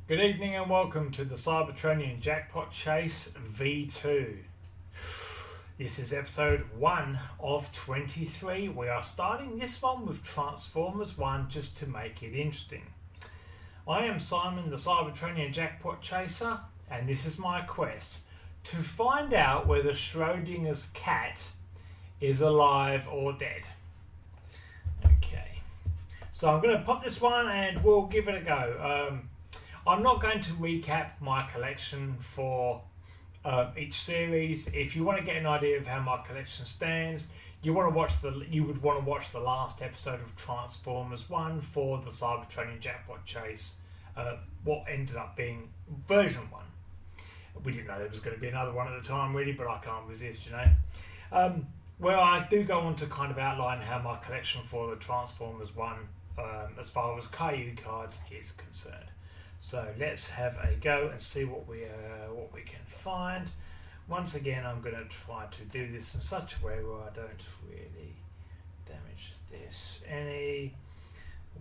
Good evening and welcome to the Cybertronian Jackpot Chase V2. This is episode 1 of 23. We are starting this one with Transformers 1 just to make it interesting. I am Simon, the Cybertronian Jackpot Chaser, and this is my quest to find out whether Schrodinger's cat is alive or dead. Okay, so I'm going to pop this one and we'll give it a go. I'm not going to recap my collection for each series. If you want to get an idea of how my collection stands, you would want to watch the last episode of Transformers 1 for the Cybertronian Jackpot Chase, what ended up being version 1. We didn't know there was going to be another one at the time really, but I can't resist, you know. Where I do go on to kind of outline how my collection for the Transformers 1 as far as Kayou cards is concerned. So let's have a go and see what we can find. Once again, I'm going to try to do this in such a way where I don't really damage this any.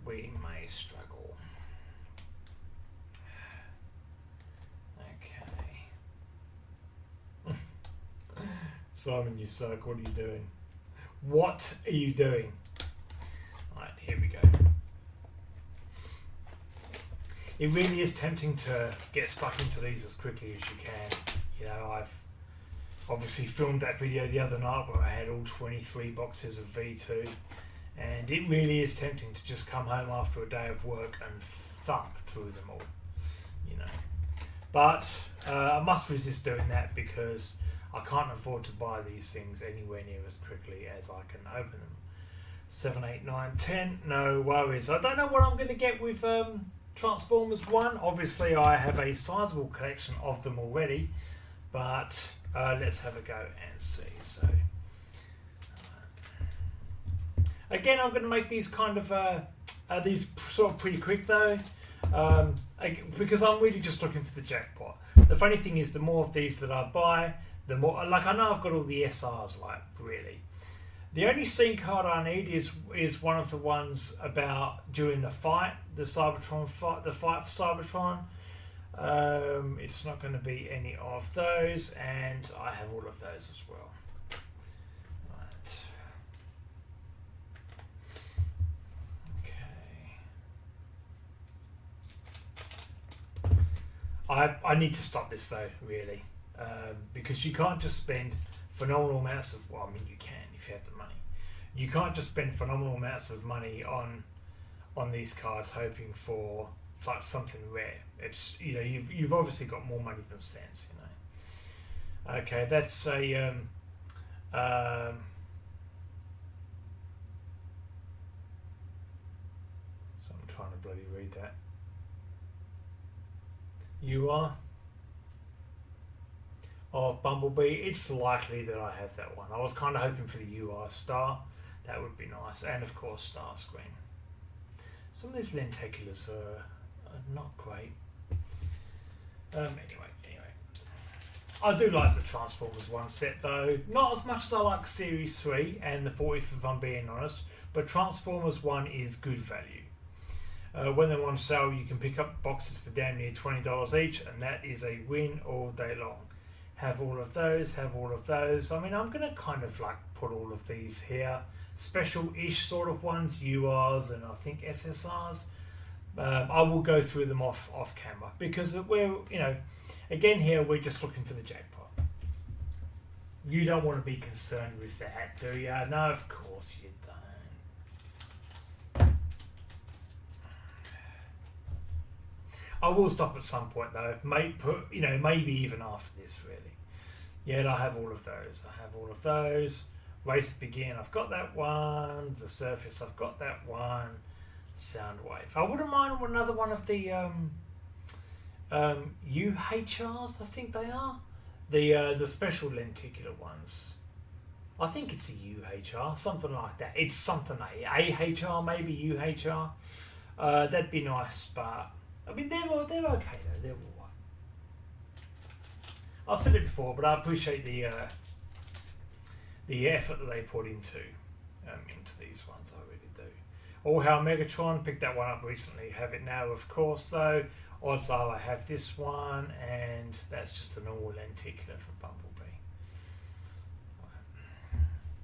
We may struggle. Okay. Simon, you suck. What are you doing? What are you doing? Right, here we go. It really is tempting to get stuck into these as quickly as you can. You know, I've obviously filmed that video the other night where I had all 23 boxes of V2, and it really is tempting to just come home after a day of work and thump through them all, you know. But I must resist doing that because I can't afford to buy these things anywhere near as quickly as I can open them. 7, 8, 9, 10, no worries. I don't know what I'm going to get with Transformers 1. Obviously I have a sizable collection of them already, but let's have a go and see. So again, I'm going to make these kind of these sort of pretty quick though, because I'm really just looking for the jackpot. The funny thing is, the more of these that I buy, the more, like, I know I've got all the SRs, like, really. The only scene card I need is one of the ones about during the fight, the Cybertron fight, the fight for Cybertron. It's not going to be any of those, and I have all of those as well. Right. Okay. I need to stop this though, really, because you can't just spend phenomenal amounts of, well, I mean, you can if you have the money. You can't just spend phenomenal amounts of money on these cards hoping for like something rare. It's, you know, you've obviously got more money than sense, you know. Okay, that's a so I'm trying to bloody read that. You are of Bumblebee. It's likely that I have that one. I was kind of hoping for the UR Star. That would be nice. And of course Starscream. Some of these lenticulars are not great. Anyway. I do like the Transformers 1 set though. Not as much as I like Series 3 and the 40th, if I'm being honest. But Transformers 1 is good value. When they're on sale, you can pick up boxes for damn near $20 each, and that is a win all day long. Have all of those, have all of those. I mean, I'm going to kind of like put all of these here. Special-ish sort of ones, URs and I think SSRs. I will go through them off camera because we're, you know, again here, we're just looking for the jackpot. You don't want to be concerned with that, do you? No, of course you don't. I will stop at some point though, maybe even after this really. Yeah, I have all of those. Race Begin, I've got that one. The Surface, I've got that one. Soundwave. I wouldn't mind another one of the UHRs, I think they are. The special lenticular ones. I think it's a UHR, something like that. It's something like AHR, maybe UHR. That'd be nice, but I mean, they're okay though. They're all right. I've said it before, but I appreciate the effort that they put into these ones. I really do. All Hail Megatron, picked that one up recently. Have it now, of course, though. Odds are I have this one, and that's just a normal lenticular for Bumblebee.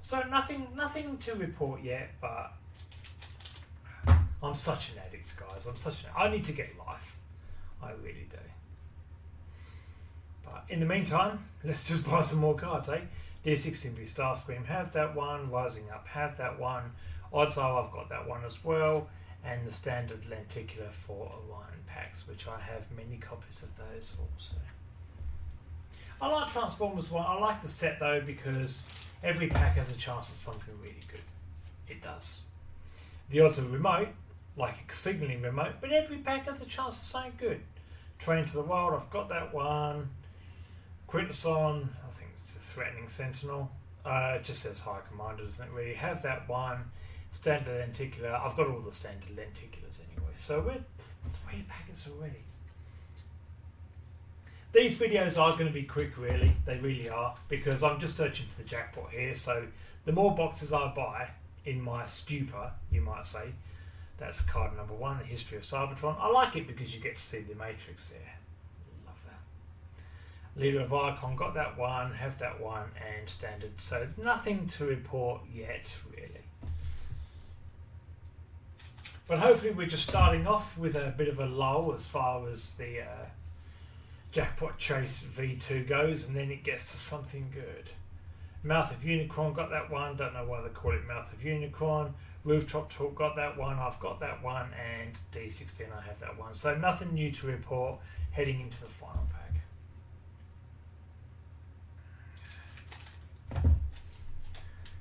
So nothing to report yet, but I'm such an addict, guys. I need to get life. I really do. But in the meantime, let's just buy some more cards, eh? D16B Starscream, have that one. Rising Up, have that one. Odds are I've got that one as well. And the standard lenticular for Orion packs, which I have many copies of those also. I like Transformers 1. I like the set though because every pack has a chance at something really good. It does. The odds are remote, like a signaling remote, but every pack has a chance at something good. Train to the Wild, I've got that one. Quintesson, I think it's a threatening sentinel. It just says High Commander, doesn't it really? Have that one. Standard lenticular, I've got all the standard lenticulars anyway, so we're 3 packets already. These videos are going to be quick, really, they really are, because I'm just searching for the jackpot here, so the more boxes I buy in my stupor, you might say, that's card number 1, the history of Cybertron. I like it because you get to see the Matrix there. Love that. Leader of Icon, got that one, have that one, and standard, so nothing to report yet, really. But hopefully we're just starting off with a bit of a lull as far as the Jackpot Chase V2 goes, and then it gets to something good. Mouth of Unicron, got that one. Don't know why they call it Mouth of Unicron. Rooftop Talk, got that one. I've got that one. And D16, I have that one. So nothing new to report heading into the final pack.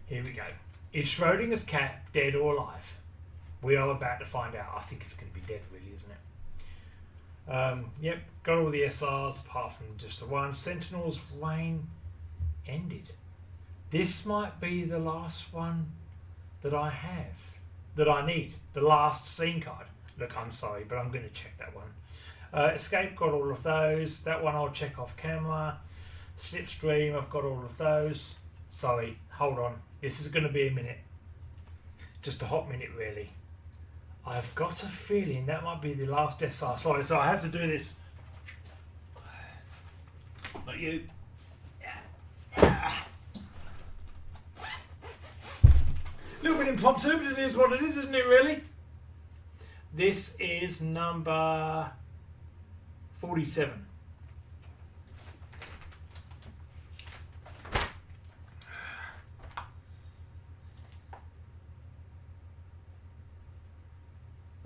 Here we go. Is Schrodinger's cat dead or alive? We are about to find out. I think it's going to be dead, really, isn't it? Yep, got all the SRs apart from just the one. Sentinel's reign ended. This might be the last one that I have, that I need. The last scene card. Look, I'm sorry, but I'm going to check that one. Escape, got all of those. That one I'll check off camera. Slipstream, I've got all of those. Sorry, hold on. This is going to be a minute. Just a hot minute, really. I've got a feeling that might be the last SR. Sorry, so I have to do this. Not you. A little bit impromptu, but it is what it is, isn't it, really? This is number 47.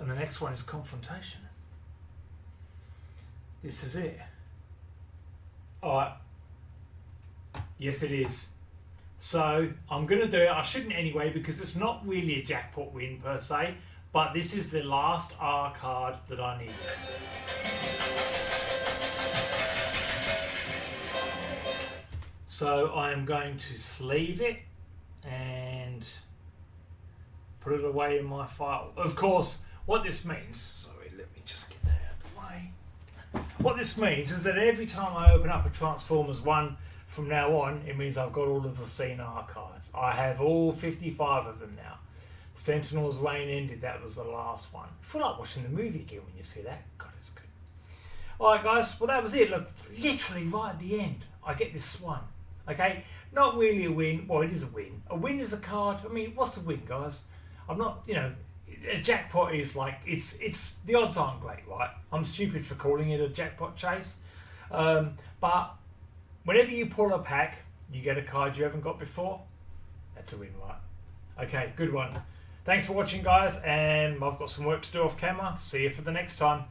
And the next one is Confrontation. This is it. Alright. Yes, it is. So, I'm going to do it. I shouldn't anyway, because it's not really a jackpot win per se, but this is the last R card that I need. So, I am going to sleeve it and put it away in my file. Of course, what this means, sorry, let me just get that out of the way. What this means is that every time I open up a Transformers 1 from now on, it means I've got all of the CNR cards. I have all 55 of them now. Sentinel's reign ended, that was the last one. I feel like watching the movie again when you see that. God, it's good. Alright guys, well that was it. Look, literally right at the end, I get this one. Okay, not really a win. Well, it is a win. A win is a card. I mean, what's a win, guys? I'm not, you know, a jackpot is like, it's the odds aren't great, right? I'm stupid for calling it a jackpot chase. But whenever you pull a pack, you get a card you haven't got before. That's a win, right? Okay, good one. Thanks for watching, guys, and I've got some work to do off camera. See you for the next time.